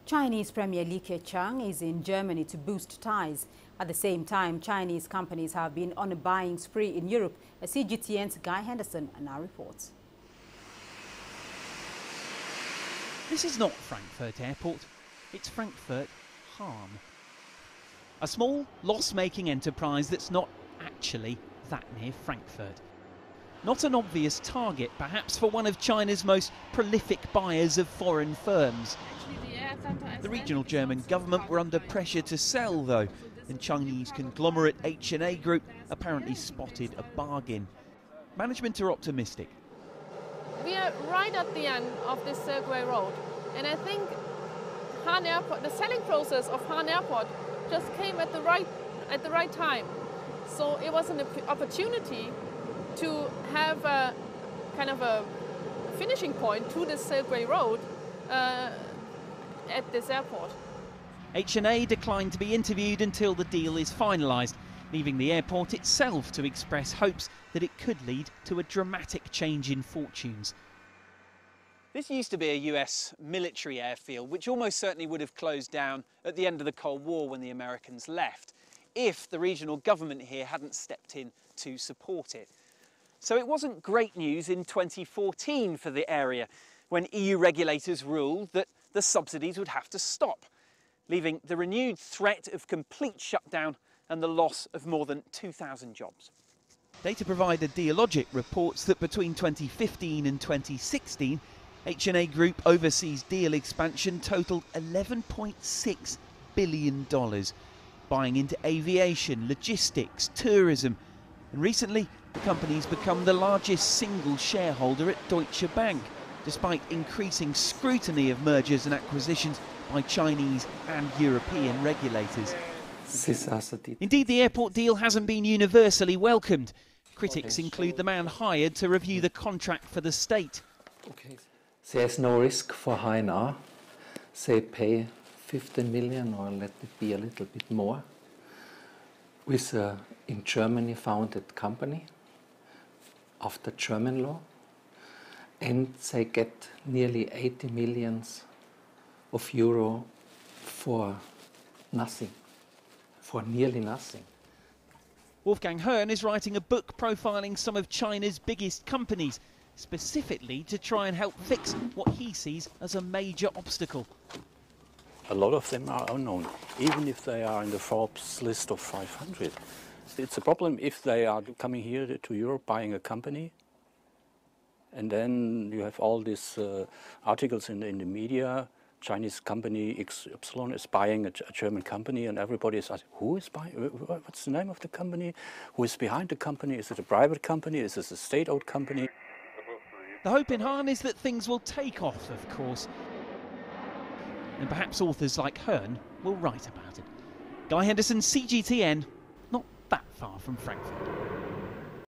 Chinese Premier Li Keqiang is in Germany to boost ties. At the same time, Chinese companies have been on a buying spree in Europe, as CGTN's Henderson now reports. This is not Frankfurt Airport, it's Frankfurt Hahn. A small, loss-making enterprise that's not actually that near Frankfurt. Not an obvious target, perhaps, for one of China's most prolific buyers of foreign firms. The regional German government were under pressure to sell, though, and Chinese conglomerate HNA Group apparently spotted a bargain. Management are optimistic. We are right at the end of this Circular Road, and I think Hahn Airport, the selling process of Hahn Airport just came at the right time. So it was an opportunity to have a kind of a finishing point to this Circular Road at this airport. HNA declined to be interviewed until the deal is finalised, leaving the airport itself to express hopes that it could lead to a dramatic change in fortunes. This used to be a US military airfield, which almost certainly would have closed down at the end of the Cold War when the Americans left, if the regional government here hadn't stepped in to support it. So it wasn't great news in 2014 for the area, when EU regulators ruled that the subsidies would have to stop, leaving the renewed threat of complete shutdown and the loss of more than 2,000 jobs. Data provider Dealogic reports that between 2015 and 2016, HNA Group overseas deal expansion totaled $11.6 billion, buying into aviation, logistics, tourism, and recently the company's become the largest single shareholder at Deutsche Bank, despite increasing scrutiny of mergers and acquisitions by Chinese and European regulators. Indeed, the airport deal hasn't been universally welcomed. Critics include the man hired to review the contract for the state. There's no risk for HNA. They pay 15 million, or let it be a little bit more, with a in Germany founded company after German law, and they get nearly 80 millions of euro for nothing, for nearly nothing. Wolfgang Hahn is writing a book profiling some of China's biggest companies, specifically to try and help fix what he sees as a major obstacle. A lot of them are unknown, even if they are in the Forbes list of 500. It's a problem if they are coming here to Europe buying a company, and then you have all these articles in the media. Chinese company XY is buying a German company, and everybody is asking, who is buying? What's the name of the company? Who is behind the company? Is it a private company? Is it a state-owned company? The hope in Hahn is that things will take off, of course. And perhaps authors like Hahn will write about it. Henderson, CGTN, not that far from Frankfurt.